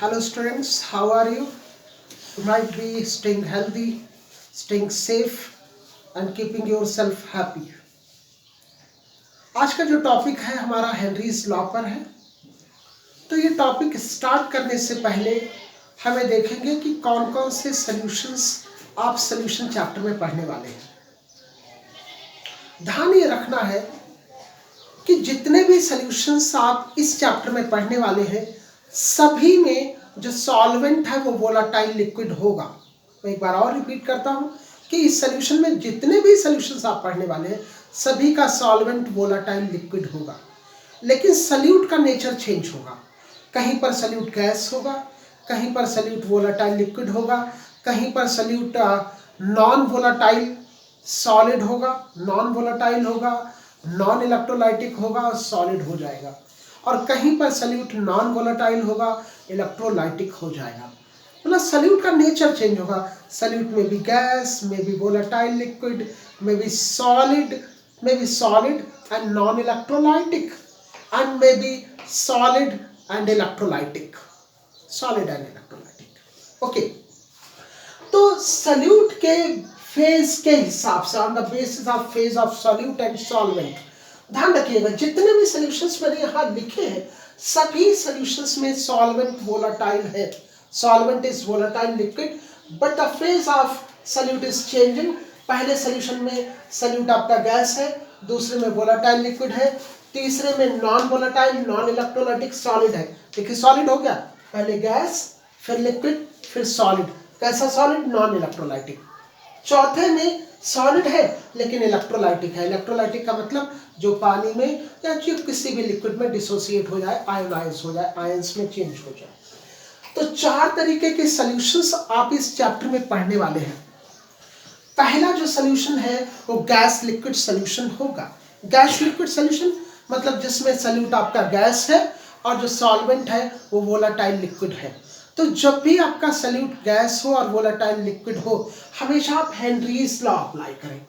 Hello students, how are you? You might be staying healthy, staying safe and keeping yourself happy. आज का जो topic है हमारा Henry's law पर है। तो ये टॉपिक स्टार्ट करने से पहले हमें देखेंगे कि कौन कौन से सॉल्यूशंस आप सॉल्यूशन चैप्टर में पढ़ने वाले हैं। ध्यान ये रखना है कि जितने भी सॉल्यूशंस आप इस चैप्टर में पढ़ने वाले हैं सभी में जो सॉल्वेंट है वो वोलाटाइल लिक्विड होगा। मैं एक बार और रिपीट करता हूं कि इस सॉल्यूशन में जितने भी सॉल्यूशंस आप पढ़ने वाले हैं सभी का सॉल्वेंट वोलाटाइल लिक्विड होगा, लेकिन सॉल्यूट का नेचर चेंज होगा। कहीं पर सॉल्यूट गैस होगा, कहीं पर सॉल्यूट वोलाटाइल लिक्विड होगा, कहीं पर सॉल्यूट नॉन वोलाटाइल सॉलिड होगा, नॉन वोलाटाइल होगा, नॉन इलेक्ट्रोलाइटिक होगा और सॉलिड हो जाएगा, और कहीं पर सॉल्यूट नॉन वोलाटाइल होगा, इलेक्ट्रोलाइटिक हो जाएगा। मतलब सॉल्यूट का नेचर चेंज होगा। सॉल्यूट में भी गैस, में भी वोलाटाइल लिक्विड, में भी solid and non electrolytic, and में भी सॉलिड एंड इलेक्ट्रोलाइटिक, ओके। तो सॉल्यूट के फेज के हिसाब से on the basis of phase of solute and solvent, ध्यान रखिएगा जितने भी सॉल्यूशंस मैंने यहाँ लिखे हैं सभी सॉल्यूशंस में सॉल्वेंट वोलाटाइल है। Solvent is volatile liquid but the phase of solute is changing. पहले सॉल्यूशन में सॉल्यूट आपका गैस है, दूसरे में वोलाटाइल लिक्विड है, तीसरे में non volatile non electrolytic solid है। देखिए सॉलिड हो गया, पहले गैस फिर लिक्विड फिर सॉलिड। कैसा सॉलिड? Non electrolytic. चौथे में सॉलिड है लेकिन इलेक्ट्रोलाइटिक है। इलेक्ट्रोलाइटिक का मतलब जो पानी में या जो किसी भी लिक्विड में डिसोसिएट हो जाए, आयोनाइज हो जाए, आयंस में चेंज हो जाए। तो चार तरीके के सॉल्यूशंस आप इस चैप्टर में पढ़ने वाले हैं। पहला जो सॉल्यूशन है वो गैस लिक्विड सॉल्यूशन होगा। गैस लिक्विड सॉल्यूशन मतलब जिसमें सॉल्यूट आपका गैस है और जो सॉल्वेंट है वो वोलाटाइल लिक्विड है। तो जब भी आपका सॉल्यूट गैस हो और वोलाटाइल लिक्विड हो हमेशा आप हेनरीज लॉ अप्लाई करें।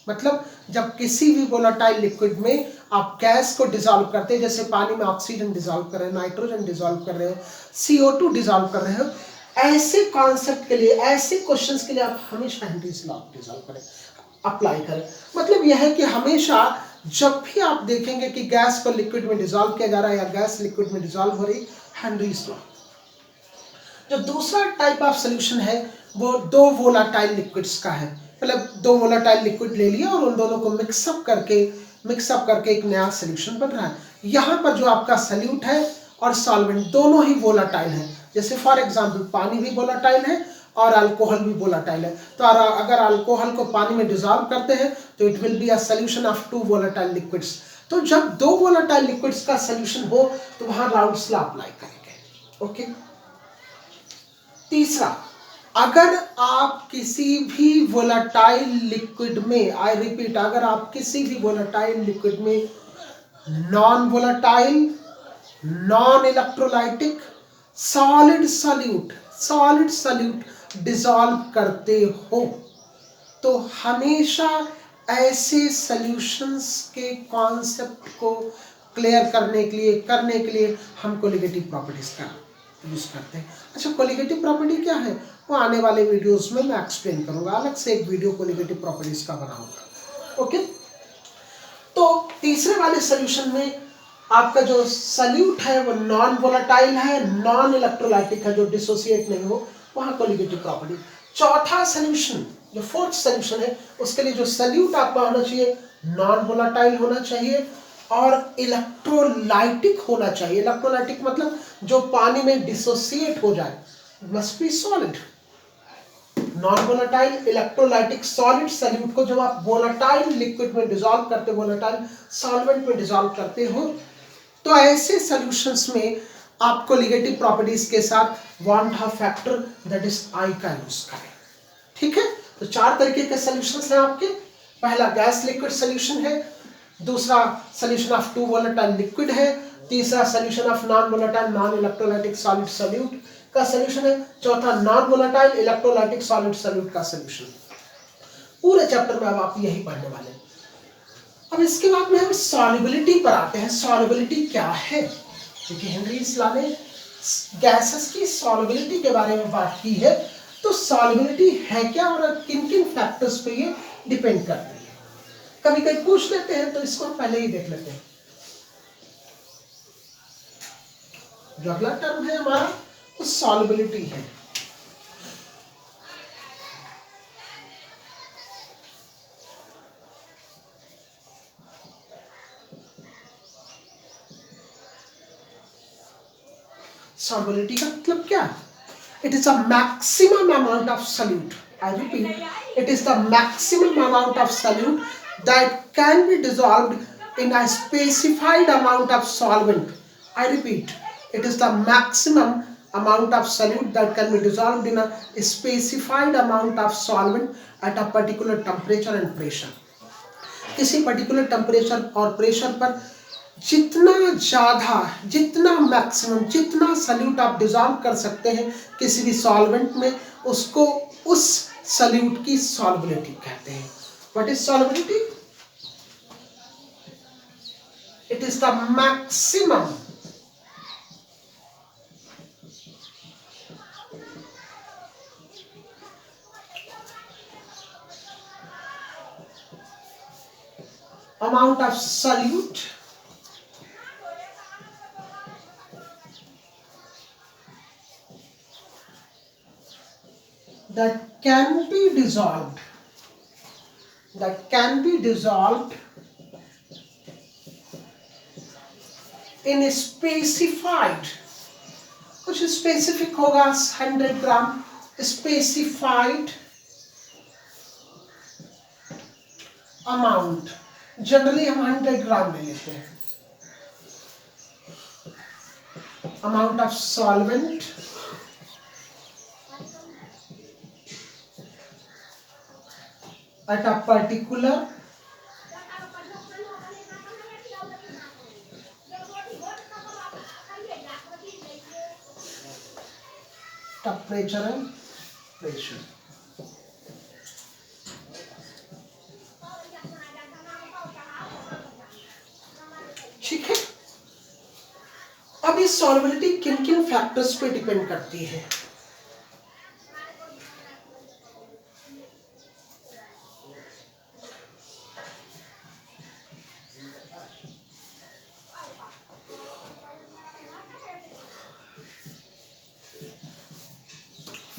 मतलब जब किसी भी वोलाटाइल लिक्विड में आप गैस को डिसॉल्व करते हैं, जैसे पानी में ऑक्सीजन डिसॉल्व कर रहे हैं, नाइट्रोजन डिसॉल्व कर रहे हो, CO2 डिसॉल्व कर रहे हो, ऐसे कॉन्सेप्ट के लिए, ऐसे क्वेश्चंस के लिए आप हमेशा हेनरीज लॉ डिसॉल्व करें, अप्लाई करें। मतलब यह है कि हमेशा जब भी आप देखेंगे कि गैस को लिक्विड में डिसॉल्व किया जा रहा है या गैस लिक्विड में डिसॉल्व हो रही, हेनरीज लॉ। जो दूसरा टाइप ऑफ सॉल्यूशन है वो दो वोलाटाइल लिक्विड्स का है। मतलब दो वोलाटाइल लिक्विड ले लिया और उन दोनों को मिक्सअप करके एक नया सॉल्यूशन बन रहा है। यहाँ पर जो आपका सॉल्यूट है और सॉल्वेंट दोनों ही वोलाटाइल है। जैसे फॉर एग्जांपल पानी भी वोलाटाइल है और अल्कोहल भी वोलाटाइल है। तो अगर अल्कोहल को पानी में डिसॉल्व करते हैं तो it will be a solution of two volatile liquids. तो जब दो वोलाटाइल लिक्विड्स का सॉल्यूशन हो तो वहां राउल्स लॉ अप्लाई करेंगे, ओके। तीसरा, अगर आप किसी भी वोलाटाइल लिक्विड में, आई रिपीट, अगर आप किसी भी वोलाटाइल लिक्विड में non volatile non electrolytic solid solute dissolve करते हो तो हमेशा ऐसे सॉल्यूशंस के कॉन्सेप्ट को क्लियर करने के लिए हम कोलिगेटिव प्रॉपर्टीज का यूज करते हैं। अच्छा, कोलिगेटिव प्रॉपर्टी क्या है वो आने वाले वीडियोस में मैं एक्सप्लेन करूंगा, अलग से एक वीडियो कोलिगेटिव प्रॉपर्टीज का बनाऊंगा, ओके। तो तीसरे वाले सॉल्यूशन में आपका जो सॉल्यूट है वो नॉन वोलाटाइल है, नॉन इलेक्ट्रोलाइटिक है, जो डिसोसिएट नहीं हो, वहां कोलिगेटिव प्रॉपर्टी। चौथा सॉल्यूशन जो फोर्थ सॉल्यूशन है उसके लिए जो सॉल्यूट आपका होना चाहिए नॉन वोलाटाइल होना चाहिए और इलेक्ट्रोलाइटिक होना चाहिए। इलेक्ट्रोलाइटिक मतलब जो पानी में डिसोसिएट हो जाए, must be solid. Non volatile electrolytic solid solute को जब आप वोलाटाइल लिक्विड में डिसॉल्व करते, वोलाटाइल सॉल्वेंट में डिसॉल्व करते हो तो ऐसे सॉल्यूशंस में आप कोलिगेटिव प्रॉपर्टीज के साथ want half factor that is I का यूज करें, ठीक है। तो चार तरीके के सॉल्यूशंस हैं आपके। पहला गैस लिक्विड सॉल्यूशन है, दूसरा solution of two volatile liquid है, तीसरा solution of non volatile non electrolytic solid solute का सॉल्यूशन है, चौथा non volatile electrolytic solid solute का सॉल्यूशन। पूरे चैप्टर में अब आप यही पढ़ने वाले हैं। अब इसके बाद में हम सॉल्युबिलिटी पर आते हैं। सॉल्युबिलिटी क्या है? देखिए हेनरीज लॉ ने गैसेस की सॉल्युबिलिटी के बारे में बात की है। तो सॉल्युबिलिटी है क्या और किन किन फैक्टर्स पे ये डिपेंड करती है, कभी कभी पूछ लेते हैं, तो इसको हम पहले ही देख लेते हैं। जो अगला टर्म है हमारा वो सॉल्युबिलिटी है। सॉल्युबिलिटी का मतलब क्या? It is the maximum amount of solute, I repeat, it is the maximum amount of solute that can be dissolved in a specified amount of solvent. I repeat, it is the maximum amount of solute that can be dissolved in a specified amount of solvent at a particular temperature and pressure। किसी particular temperature और pressure पर जितना ज्यादा, जितना maximum, जितना salute आप dissolve कर सकते हैं किसी भी सॉल्वेंट में, उसको उस सल्यूट की सॉल्युबिलिटी कहते हैं। What is solubility? It is the maximum amount of solute that can be dissolved, in specified, कुछ स्पेसिफिक होगा, 100 ग्राम स्पेसिफाइड अमाउंट, जनरली हम 100 ग्राम ले लेते हैं, amount of solvent at a particular temperature and pressure। ठीक है। अब ये सॉल्युबिलिटी किन किन फैक्टर्स पे डिपेंड करती है?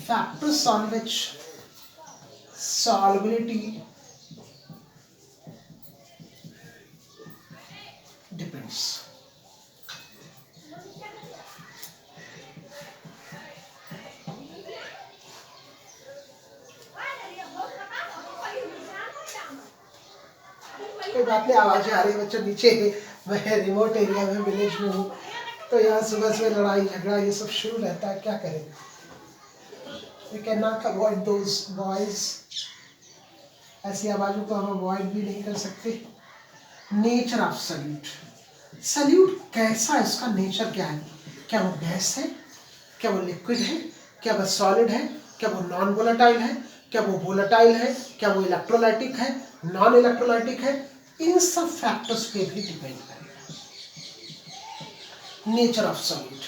Factors on which solubility depends। कोई बात नहीं, आवाजें आ रही है बच्चों नीचे, मैं रिमोट एरिया में, विलेज में हूँ, तो यहाँ सुबह सुबह लड़ाई झगड़ा ये सब शुरू रहता है, क्या करें। We cannot avoid those noise, ऐसी आवाजों को हम अवॉइड भी नहीं कर सकते। नेचर ऑफ सल्यूट, सल्यूट कैसा है, इसका नेचर क्या है? क्या वो गैस है, क्या वो लिक्विड है, क्या वो सॉलिड है, क्या वो नॉन वोलेटाइल है, क्या वो वोलेटाइल है, क्या वो इलेक्ट्रोलाइटिक है, नॉन इलेक्ट्रोलाइटिक है, इन सब फैक्टर्स पे भी डिपेंड करेगा nature of solute.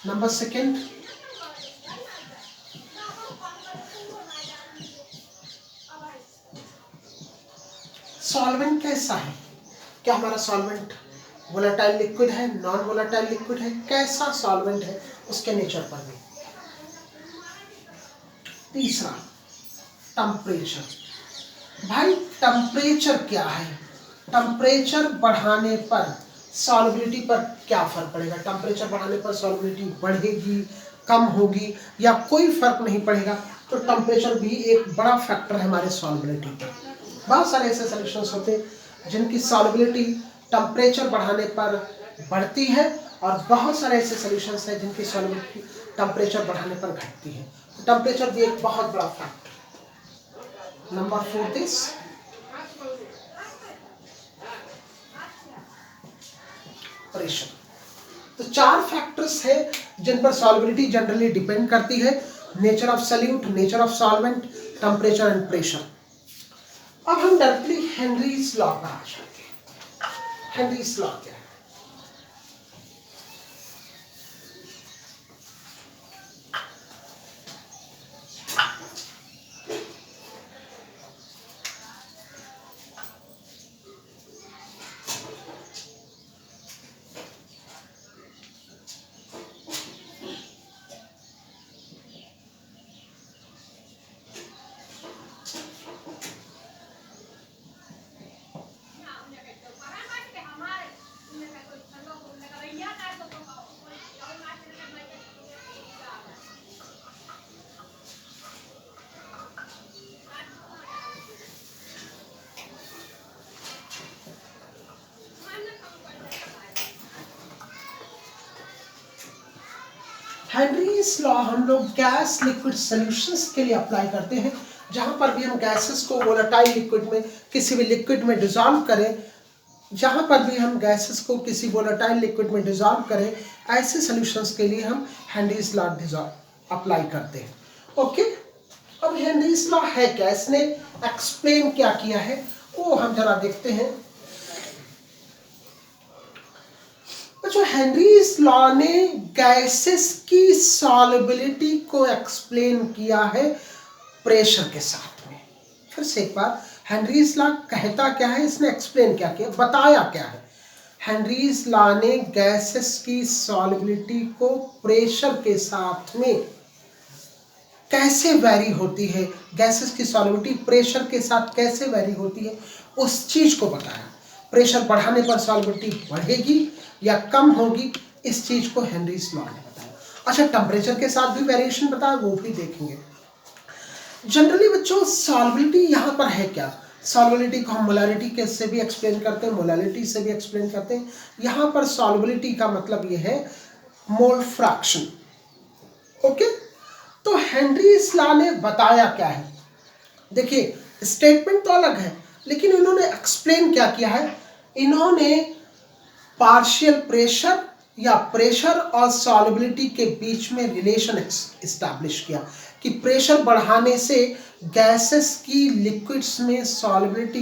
Number second, solvent कैसा है, क्या हमारा सॉल्वेंट वोलेटाइल लिक्विड है, नॉन वोलेटाइल लिक्विड है, कैसा सॉल्वेंट है, उसके नेचर पर भी। तीसरा, टेम्परेचर। भाई टेम्परेचर क्या है, टेम्परेचर बढ़ाने पर सॉल्युबिलिटी पर क्या फर्क पड़ेगा? टेम्परेचर बढ़ाने पर सॉल्युबिलिटी बढ़ेगी, कम होगी, या कोई फर्क नहीं पड़ेगा? तो टेम्परेचर भी एक बड़ा फैक्टर है हमारे सॉल्युबिलिटी पर। बहुत सारे ऐसे सॉल्यूशंस होते हैं जिनकी सॉल्युबिलिटी टेम्परेचर बढ़ाने पर बढ़ती है, और बहुत सारे ऐसे सॉल्यूशंस हैं जिनकी सॉल्युबिलिटी टेम्परेचर बढ़ाने पर घटती है। टेम्परेचर भी एक बहुत बड़ा फैक्टर। Number 4 is pressure. तो 4 फैक्टर्स है जिन पर सॉल्युबिलिटी जनरली डिपेंड करती है, nature of solute, nature of solvent, temperature and pressure. अब हम डायरेक्टली हेनरीज लॉ पर आ जाते हैं। हेनरीज लॉ क्या है? हेनरीज लॉ हम लोग गैस लिक्विड सॉल्यूशंस के लिए अप्लाई करते हैं। जहां पर भी हम गैसेस को वोलेटाइल लिक्विड में, किसी भी लिक्विड में डिसॉल्व करें, जहां पर भी हम गैसेस को किसी वोलेटाइल लिक्विड में डिसॉल्व करें, ऐसे सॉल्यूशंस के लिए हम हेनरीज लॉ अप्लाई करते हैं। ओके, अब हेनरीज लॉ है क्या, इसने एक्सप्लेन क्या किया है वो हम जरा देखते हैं। जो हेनरीज लॉ ने गैसेस की सॉल्युबिलिटी को एक्सप्लेन किया है प्रेशर के साथ में। फिर से एक बार, हेनरीज लॉ कहता क्या है, इसने एक्सप्लेन क्या किया, बताया क्या है। हेनरीज लॉ ने गैसेस की सॉल्युबिलिटी को प्रेशर के साथ में कैसे वेरी होती है, गैसेस की सॉल्युबिलिटी प्रेशर के साथ कैसे वेरी होती है, उस चीज को बताया। प्रेशर बढ़ाने पर सॉल्युबिलिटी बढ़ेगी या कम होगी, इस चीज को हेनरीज लॉ ने बताया। अच्छा, टेम्परेचर के साथ भी वेरिएशन बताया, वो भी देखेंगे। जनरली बच्चों सॉल्युबिलिटी यहाँ पर है क्या, सॉल्युबिलिटी को हम मोलैरिटी के से भी एक्सप्लेन करते हैं, मोलैलिटी से भी एक्सप्लेन करते हैं। यहाँ पर सॉल्युबिलिटी का मतलब ये है मोल फ्रैक्शन। ओके, तो हेनरीज लॉ ने बताया क्या है, देखिए स्टेटमेंट तो अलग है, लेकिन इन्होंने एक्सप्लेन क्या किया है। इन्होंने पार्शियल प्रेशर या प्रेशर और सॉल्युबिलिटी के बीच में रिलेशन एस्टैब्लिश किया कि प्रेशर बढ़ाने से गैसेस की लिक्विड्स में सॉल्युबिलिटी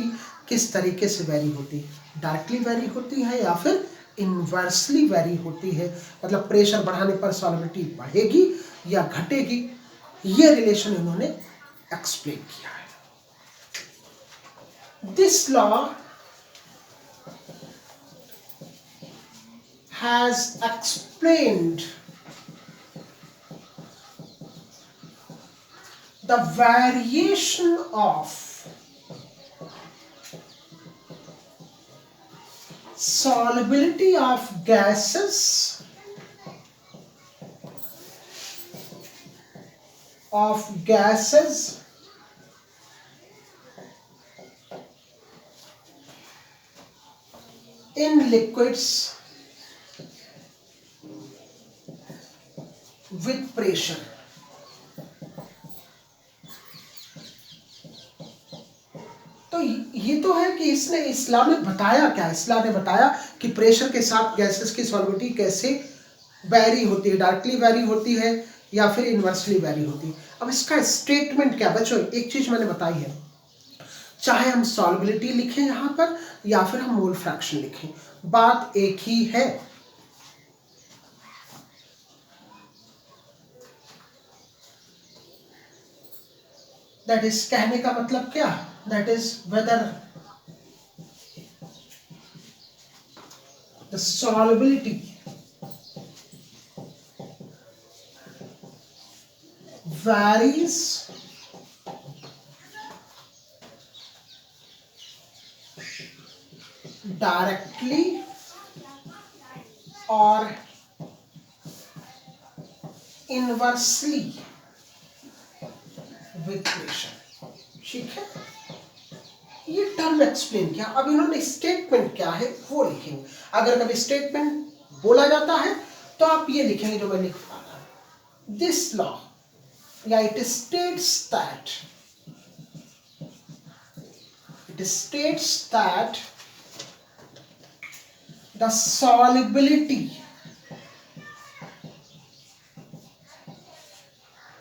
किस तरीके से वेरी होती है, डायरेक्टली वेरी होती है या फिर इन्वर्सली वेरी होती है, मतलब प्रेशर बढ़ाने पर सॉल्युबिलिटी बढ़ेगी या घटेगी, ये रिलेशन इन्होंने एक्सप्लेन किया है। This law has explained the variation of solubility of gases in liquids with pressure। तो ये तो है कि इसने इस लॉ ने बताया क्या, इस लॉ ने बताया कि प्रेशर के साथ गैसेस की सॉल्युबिलिटी कैसे वेरी होती है, डायरेक्टली वेरी होती है या फिर इनवर्सली वेरी होती है। अब इसका स्टेटमेंट क्या बच्चों, एक चीज मैंने बताई है, चाहे हम सॉल्युबिलिटी लिखें यहां पर या फिर हम मोल फ्रैक्शन लिखें, बात एक ही है। दैट इज, कहने का मतलब क्या, that is whether the solubility varies directly or inversely with pressure। ठीक है, ये टर्म एक्सप्लेन किया। अब इन्होंने स्टेटमेंट क्या है वो लिखेंगे। अगर कभी स्टेटमेंट बोला जाता है तो आप ये लिखेंगे जो मैं लिख पा रहा हूं, दिस लॉ या it states that the solubility,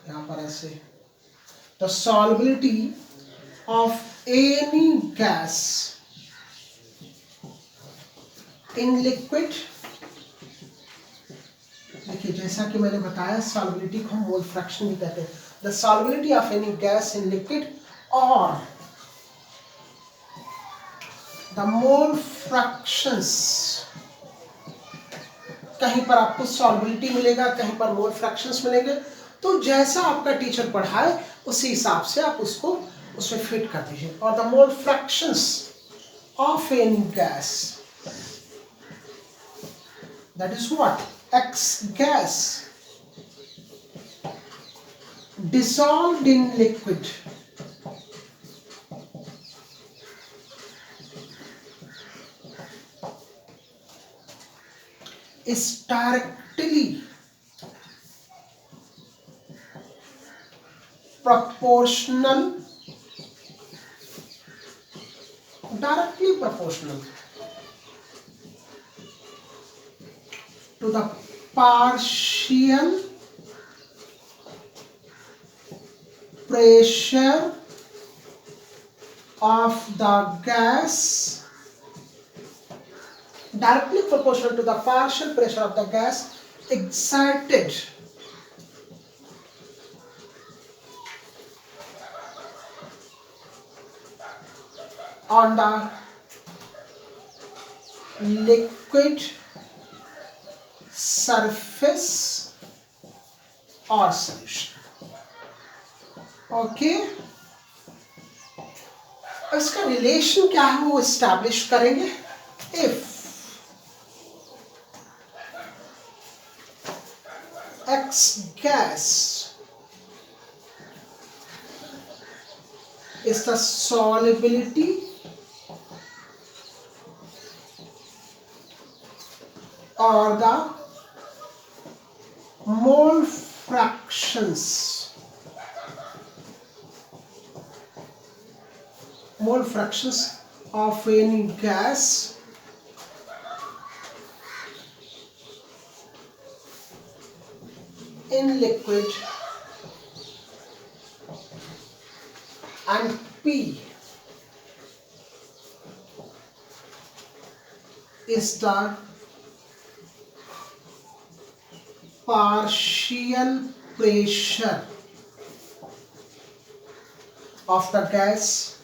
यहां पर ऐसे, the solubility of any gas in liquid, देखिए जैसा कि मैंने बताया सॉल्युबिलिटी को हम मोल फ्रैक्शन भी कहते हैं, the solubility of any gas in liquid or the mole fractions, कहीं पर आपको सॉल्युबिलिटी मिलेगा, कहीं पर मोल फ्रैक्शंस मिलेंगे, तो जैसा आपका टीचर पढ़ाए उसी हिसाब से आप उसको उसमें फिट कर दीजिए। और the mole fractions of any gas, that is what, x gas dissolved in liquid is directly proportional, directly proportional to the partial pressure of the gas, directly proportional to the partial pressure of the gas exerted on the liquid surface or solution. Okay, इसका relation क्या है वो establish करेंगे. If X gas is the solubility or the mole fractions of any gas in liquid, and P is the partial pressure of the gas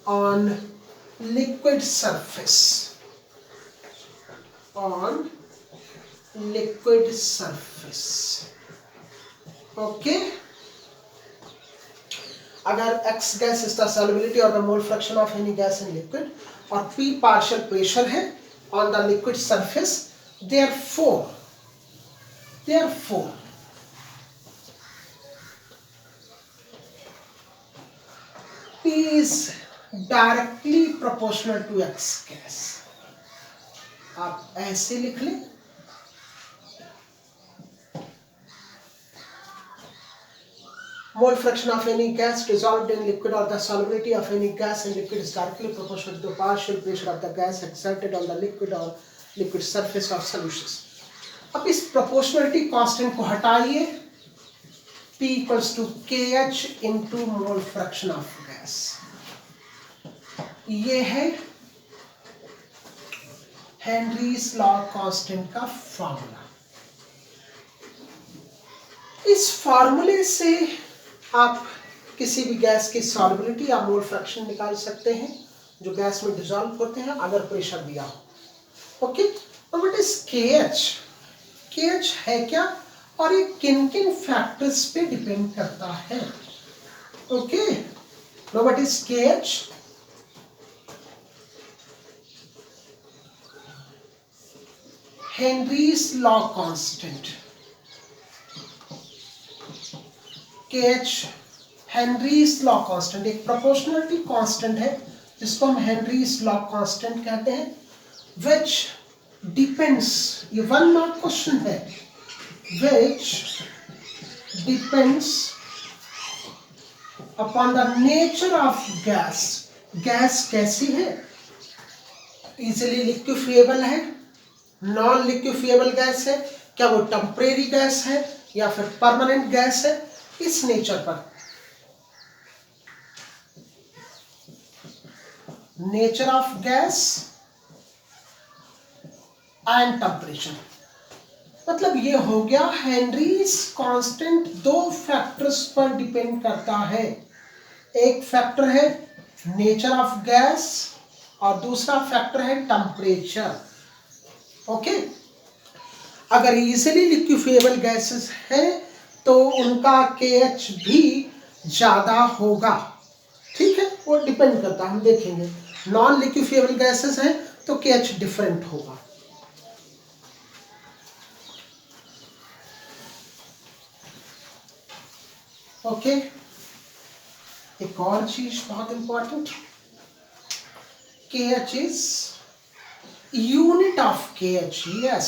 on liquid surface, okay. अगर X gas is the solubility or the mole fraction of any gas in liquid और P partial pressure है on the liquid surface, therefore P is directly proportional to X gas. आप ऐसे लिख लें. Mole fraction of any gas dissolved in liquid or the solubility of any gas in liquid is directly proportional to the partial pressure of the gas exerted on the liquid or liquid surface of solutions. अब इस proportionality constant को हटाइए. P equals to KH into mole fraction of gas. ये है Henry's law constant का formula. इस फॉर्मूले से आप किसी भी गैस की सॉल्युबिलिटी या मोल फ्रैक्शन निकाल सकते हैं जो गैस में डिसॉल्व होते हैं अगर प्रेशर दिया हो. ओके, और व्हाट इज KH? KH है क्या और ये किन किन फैक्टर्स पे डिपेंड करता है? Okay, now what is KH? Henry's law constant. KH Henry's law constant एक प्रोपोर्शनलिटी कांस्टेंट है जिसको हम हेनरीज लॉ कांस्टेंट कहते हैं, which depends, ये 1 मार्क क्वेश्चन है, which depends upon the nature of gas. Gas कैसी है? इजिली लिक्विफिएबल है, नॉन लिक्विफिएबल गैस है, क्या वो टेम्परेरी गैस है या फिर परमानेंट गैस है, इस नेचर पर. Nature of gas and temperature. मतलब ये हो गया हेनरीज कांस्टेंट 2 फैक्टर्स पर डिपेंड करता है. एक फैक्टर है नेचर ऑफ गैस और दूसरा फैक्टर है टेम्परेचर. ओके, अगर इजिली लिक्विफिएबल गैसेस हैं तो उनका KH भी ज्यादा होगा. ठीक है, वो डिपेंड करता है, हम देखेंगे. नॉन लिक्विफिएबल गैसेस हैं तो KH डिफरेंट होगा. ओके, एक और चीज बहुत important, KH is unit of KH. Yes,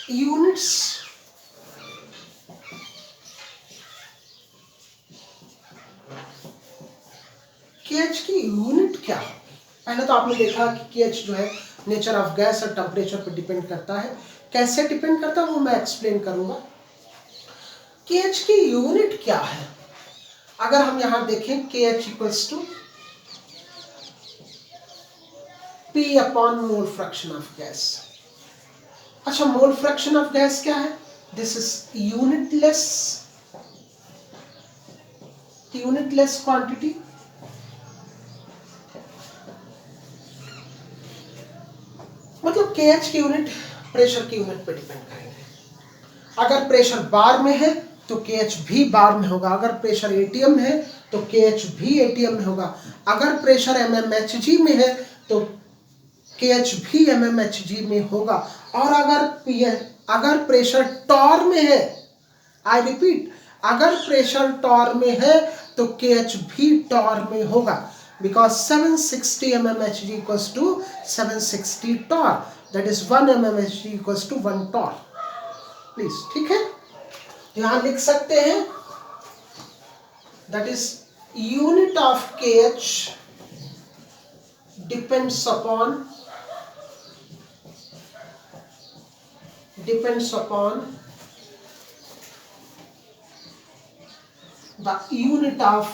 units KH की यूनिट क्या है? पहले तो आपने देखा कि KH जो है नेचर ऑफ गैस और टेम्परेचर पर डिपेंड करता है। कैसे डिपेंड करता है वो मैं एक्सप्लेन करूंगा। KH की यूनिट क्या है? अगर हम यहां देखें KH equals to P upon mole fraction of gas. अच्छा, मोल फ्रैक्शन ऑफ गैस क्या है? This is unitless quantity. मतलब KH की यूनिट प्रेशर की यूनिट पे डिपेंड करेंगे। अगर प्रेशर बार में है तो KH भी बार में होगा, अगर प्रेशर ATM है तो KH भी ATM में होगा, अगर प्रेशर mmHg में है तो KH भी mmHg में होगा, और अगर प्रेशर टॉर में है, आई रिपीट, अगर प्रेशर टॉर में है तो KH भी टॉर में होगा, because 760 mmHg equals to 760 torr, that is 1 mmHg equals to 1 torr. Please, ठीक है, यहां लिख सकते हैं that is unit of KH depends upon the unit of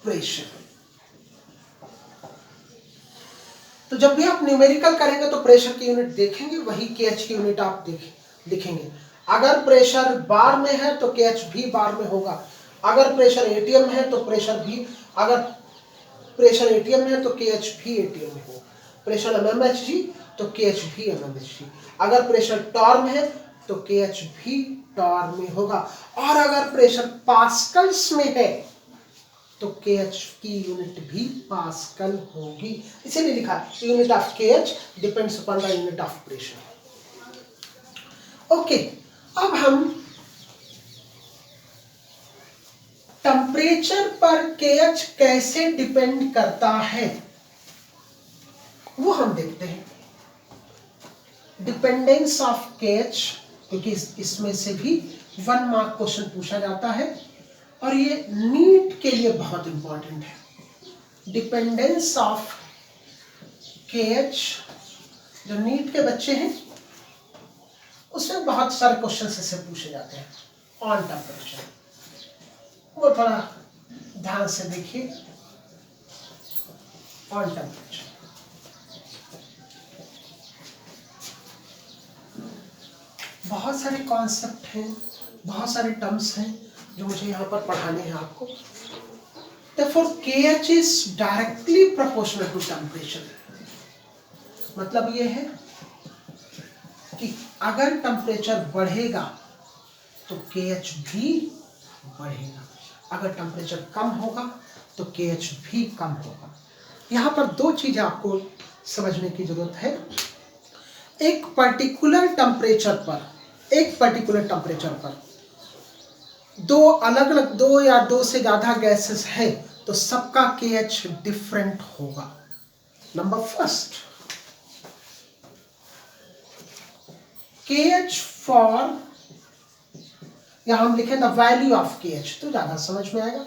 pressure। तो जब भी आप न्यूमेरिकल करेंगे तो प्रेशर की यूनिट देखेंगे, वही KH की यूनिट आप लिखेंगे। अगर प्रेशर बार में है तो KH भी बार में होगा, अगर प्रेशर ATM है तो अगर प्रेशर ATM है तो KH भी ATM में होगा, प्रेशर mmHg तो KH भी mmHg, अगर प्रेशर टॉर में है तो KH भी टॉर में होगा, और अगर प्रेशर पास्कल्स में है तो KH की यूनिट भी पास्कल होगी। इसीलिए लिखा unit of KH depends upon the unit of pressure. Okay, अब हम टेम्परेचर पर KH कैसे डिपेंड करता है वो हम देखते हैं। डिपेंडेंस ऑफ KH, क्योंकि इसमें से भी 1 मार्क क्वेश्चन पूछा जाता है और ये नीट के लिए बहुत इंपॉर्टेंट है। डिपेंडेंस ऑफ KH, जो नीट के बच्चे हैं उसमें बहुत सारे क्वेश्चन से पूछे जाते हैं ऑन टेम्परेचर, वो थोड़ा ध्यान से देखिए। ऑन टेम्परेचर बहुत सारे कॉन्सेप्ट हैं, बहुत सारे टर्म्स हैं जो मुझे यहाँ पर पढ़ाने हैं आपको। Therefore, KH is directly proportional to temperature। मतलब ये है कि अगर टेम्परेचर बढ़ेगा तो KH भी बढ़ेगा, अगर टेम्परेचर कम होगा तो KH भी कम होगा। यहाँ पर 2 चीजें आपको समझने की जरूरत है। एक पर्टिकुलर टेम्परेचर पर दो या दो से ज्यादा गैसेस है तो सबका KH डिफरेंट होगा। नंबर फर्स्ट, KH फॉर, यहां हम लिखें द वैल्यू ऑफ KH तो ज्यादा समझ में आएगा।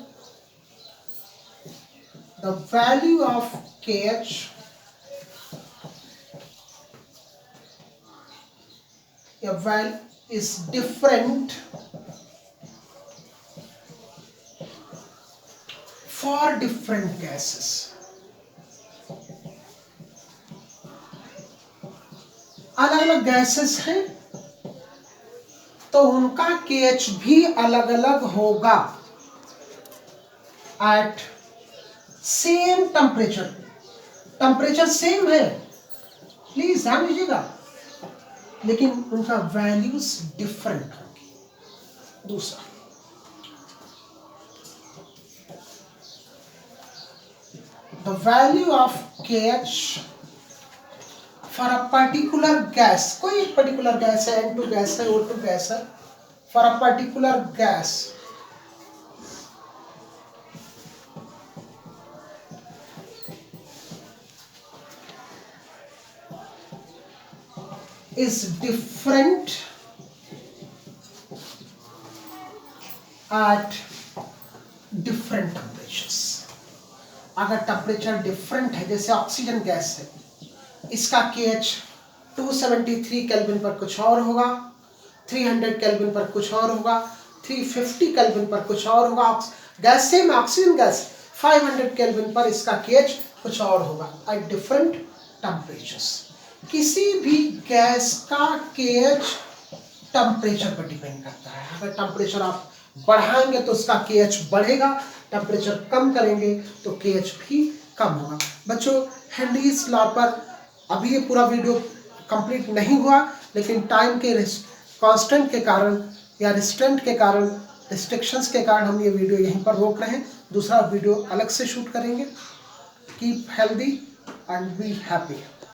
The value of KH is different for different gases। अलग अलग गैसेस हैं तो उनका KH भी अलग अलग होगा एट सेम टेम्परेचर सेम है, प्लीज ध्यान दीजिएगा, लेकिन उनका वैल्यूज डिफरेंट होगी। दूसरा, the value of KH for a particular gas, कोई एक पर्टिकुलर गैस है, N2 गैस है, O2 गैस है, for a particular gas is different at different temperatures। अगर टेम्परेचर डिफरेंट है, जैसे ऑक्सीजन गैस है, इसका KH 273 केल्विन पर कुछ और होगा, 300 केल्विन पर कुछ और होगा, 350 केल्विन पर कुछ और होगा। Gas same oxygen gas 500 kelvin पर इसका KH कुछ और होगा एट डिफरेंट टेम्परेचर्स। किसी भी गैस का KH टेम्परेचर पर डिपेंड करता है। अगर टेम्परेचर आप बढ़ाएंगे तो उसका KH बढ़ेगा, टेम्परेचर कम करेंगे तो KH भी कम होगा। बच्चों, हेनरीज लॉ पर अभी ये पूरा वीडियो कंप्लीट नहीं हुआ, लेकिन टाइम के कांस्टेंट के कारण या रिस्ट्रेंट के कारण, रिस्ट्रिक्शंस के कारण हम ये वीडियो यहीं पर रोक रहे हैं। दूसरा वीडियो अलग से शूट करेंगे। Keep healthy and be happy.